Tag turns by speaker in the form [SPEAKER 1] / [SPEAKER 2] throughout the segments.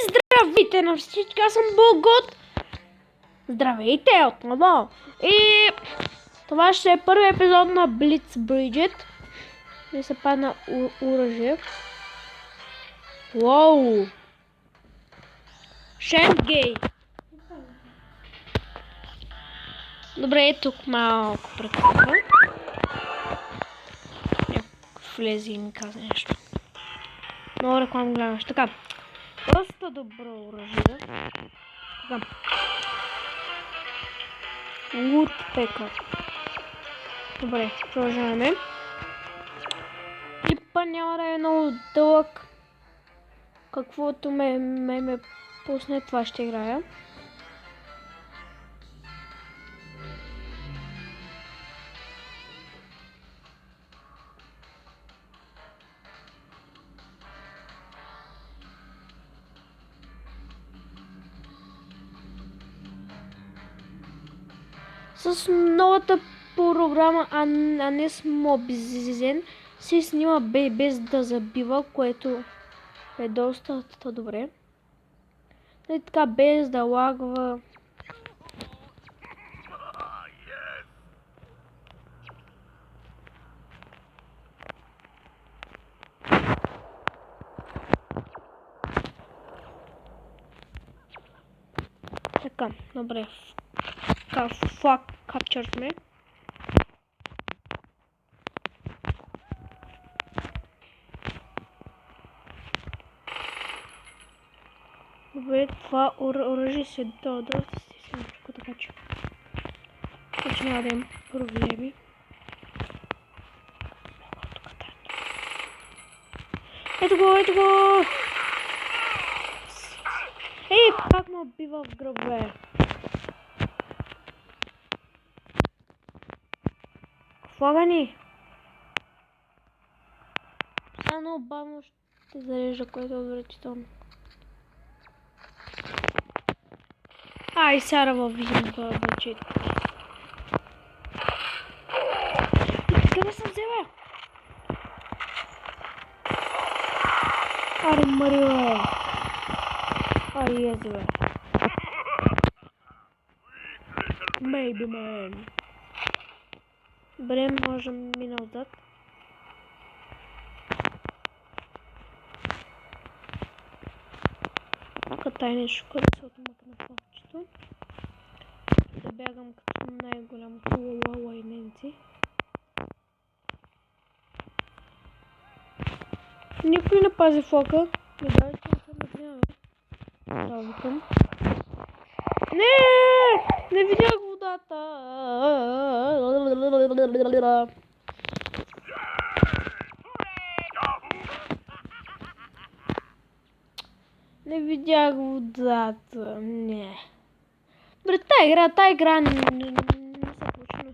[SPEAKER 1] Здравейте на всички, аз съм Богот. Здравейте отново. И това ще е първи епизод на Blitz Bridget. И се падна оръжие. Уоу! Шенгей! Добре, тук малко прекъсва. Някакъв влезе и ми каза нещо. Много реклама гледаш. Така. Доста добро оръжие. Така. Woodpecker. Добре, продължаваме. Клипа няма да е много дълъг. Каквото ме пусне, това ще играя. С новата програма Anes Mobizen се снима без да забива, което е доста добре. И така без да лагва. Така, добре. Flag captured ме. Добре, това оръжие се доста стисничко, така че няма да има проблеми. Ето го, ето го! Ей, как ме убива в гръбе? Флага ни! Само бавно ще зарежда, което е отвратително. Ай, сяра във видим бъчет. Къде съм взела? Аре, мъри, бе! Ай, ези, бе! Maybe, man! Добре, можем мина отзад. Тук тайничко да се отмъкна фокчето. Да бягам като най-голямото лайненци. Никой не пази фока. Ми дай, че не се наднява. Да, викам. Не видях водата. Не видях водата. Не. Добре, тая игра не се получи, но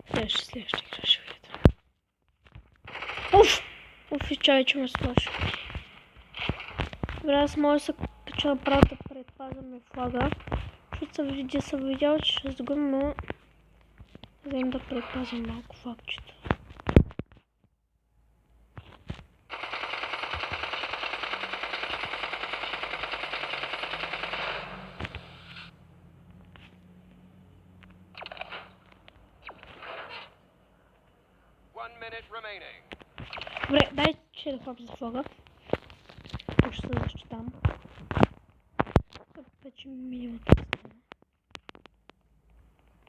[SPEAKER 1] следваща игра ще видя. Уф, и чай, че ме слаша. Добре, аз мога да се кача направо да предпазваме флага. Защото съм видял, че ще сгубим, но взем да предпазвам малко флагчето. Добре, дай че да хлопа за флага. Ще се защитам. Вече минимата стана.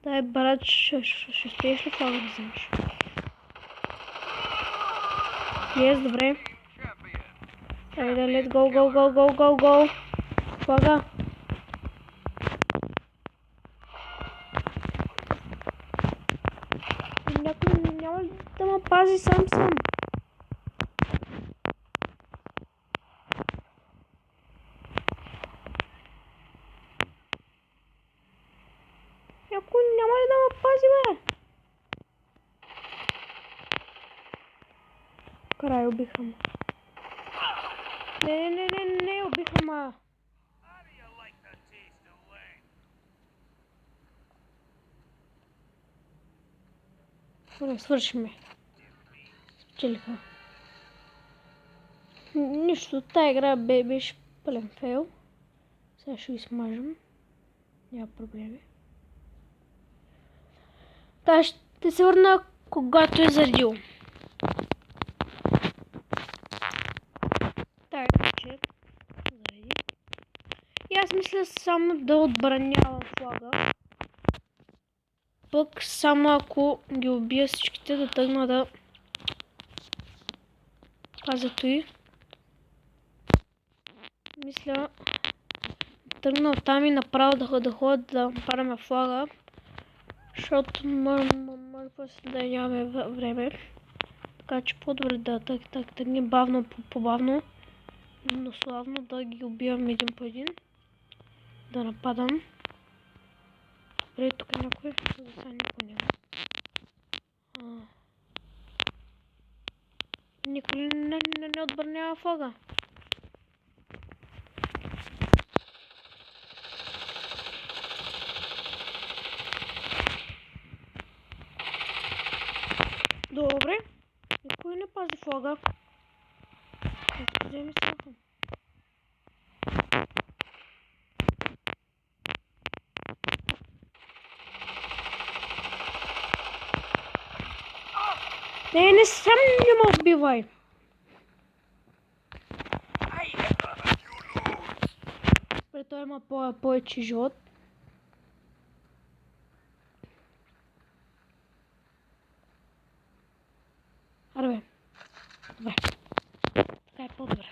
[SPEAKER 1] Дай, брат, ще успееш ли флага да вземеш? Yes, добре. Дай да, let's go. Флага. Някой няма ли да ме пази сам? Някой няма ли да ме пази, бе? Край, убиха ме. Не, убиха ме. Добре, свършиме. Спечелиха. Нищо, тая игра беше пълен фейл. Сега ще ги смажем. Няма проблеми. Та ще се върна, когато е заредил. Тая че зареди. И аз мисля само да отбранявам флага. Пък само ако ги убия всичките, да тръгна да пазя той. Мисля тръгна оттам и направо да ходя да параме флага. Защото може после да нямаме време. Така че по-добре да тръгне бавно, по-бавно, но славно да ги убивам един по един. Да нападам. Добре, тук е някой. Сега никой няма. Никой не отбранява флага. Добре. Никой не пази флага. Вземи страха. Не сам не ме убивай. При той има повече живот. Арбе. Добре. Така е по-добре.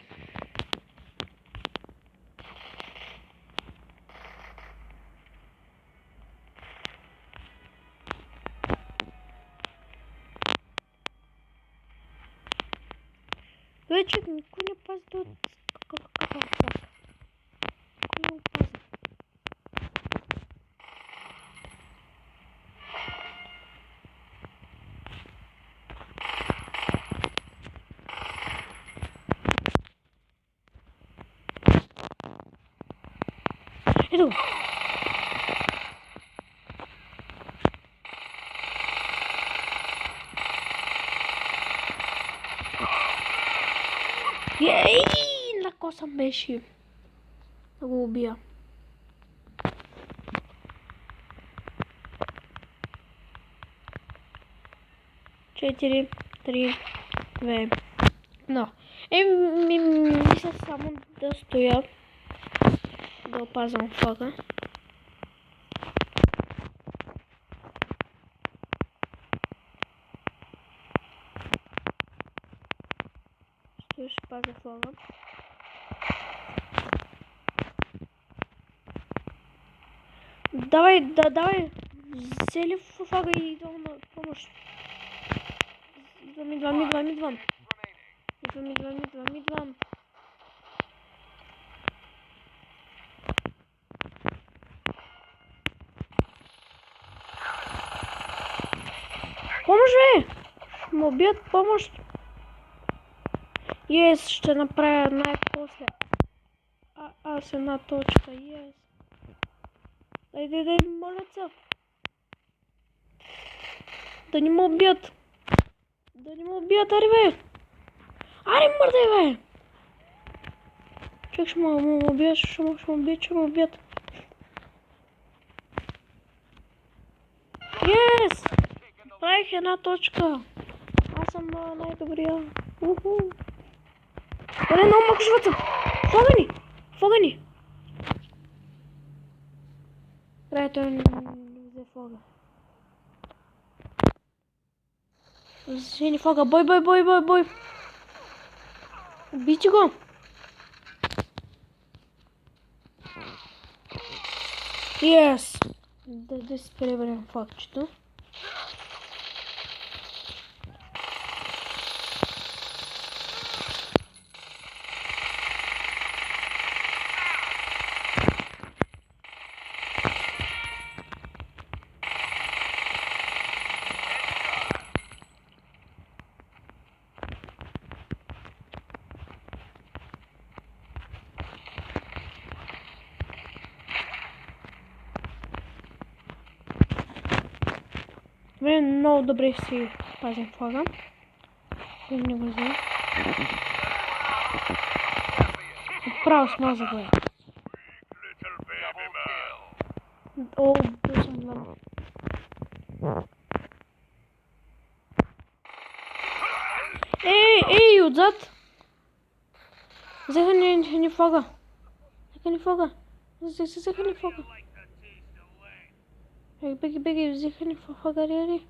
[SPEAKER 1] Вече никой не пази до какъв флаг. Никой не го пази. Ето го. Ей, на коса беше. Да го убия. Четири, 3, 2, 1. Мисля само да стоя. Да опазвам флага. Ще пазя флага. Давай. Взели флага и идвам на помощ. Идвам. Помощ, бе! Ще ме убият, помощ! Yes, ще направя най-после. Аз една точка, yes. Дай, моля се. Да не ме убият. Ари, бе! Ари, мърдай, бе! Чак ще ме убият, ще ме убият. Yes! Правих една точка. Аз съм най-добрия. Уху! Добре, много малко живота. Флага ни. Добре, той не взе флага. Взени флага. Бой. Убийте го. Yes. Да си преберем флагчето. Добре, много добре си пазим флага. Не го взема. Право смаза го. О, бил съм много. Ей, отзад! Взеха ни флага. Взеха ни флага. Беги, взеха ни флага, рери.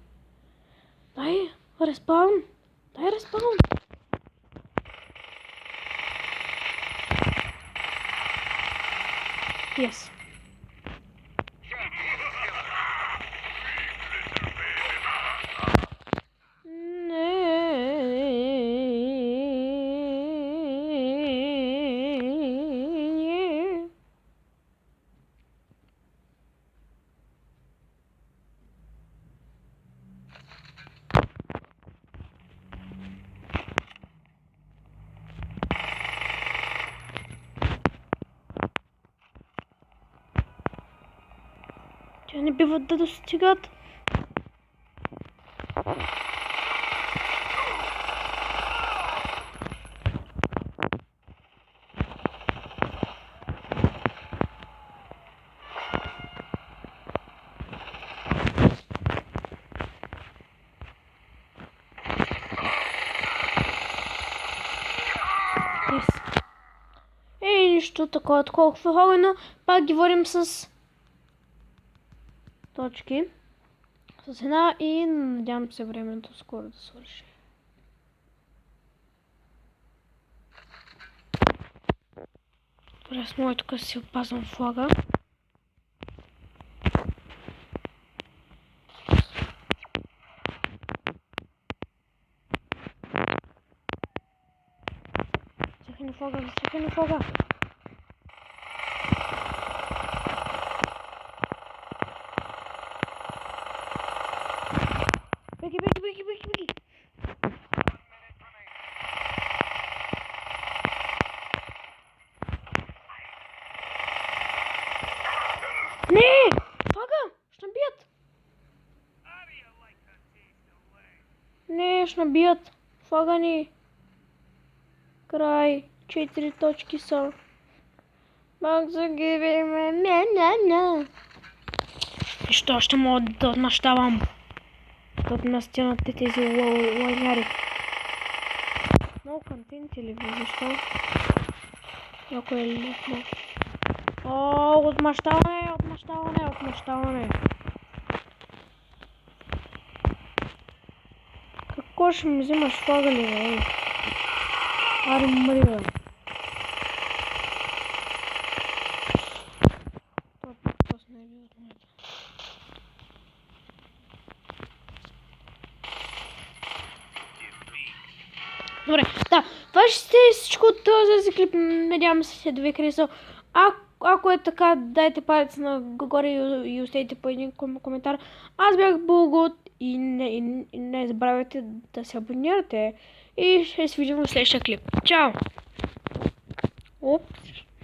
[SPEAKER 1] Дай, респаун. Yes. Те не биват да достигат. Нищо такова, толкова хора, но пак ги водим с точки. С една и надявам се времето скоро да свърши. Добре, с моето тук си опазвам флага. Засеха ни флага. Беги. Не! Флага! Ще набият! Не, ще набият! Флага ни! Край! 4 точки са. Пак загиваме! Не! Нищо, ще мога да отмъщавам. Да отмъстя тези лайняри. Много контент или защо? Ако е лесно. О, отмъщаване! Какво ще ми взимаш флага ли, бе? Аре, мъри, бе. Добре, да, това ще е всичко от този клип. Надявам се да ви е харесал. Ако е така, дайте палец нагоре и оставите по един коментар. Аз бях Булгот и не забравяйте да се абонирате. И ще се видим в следващия клип. Чао! Опс!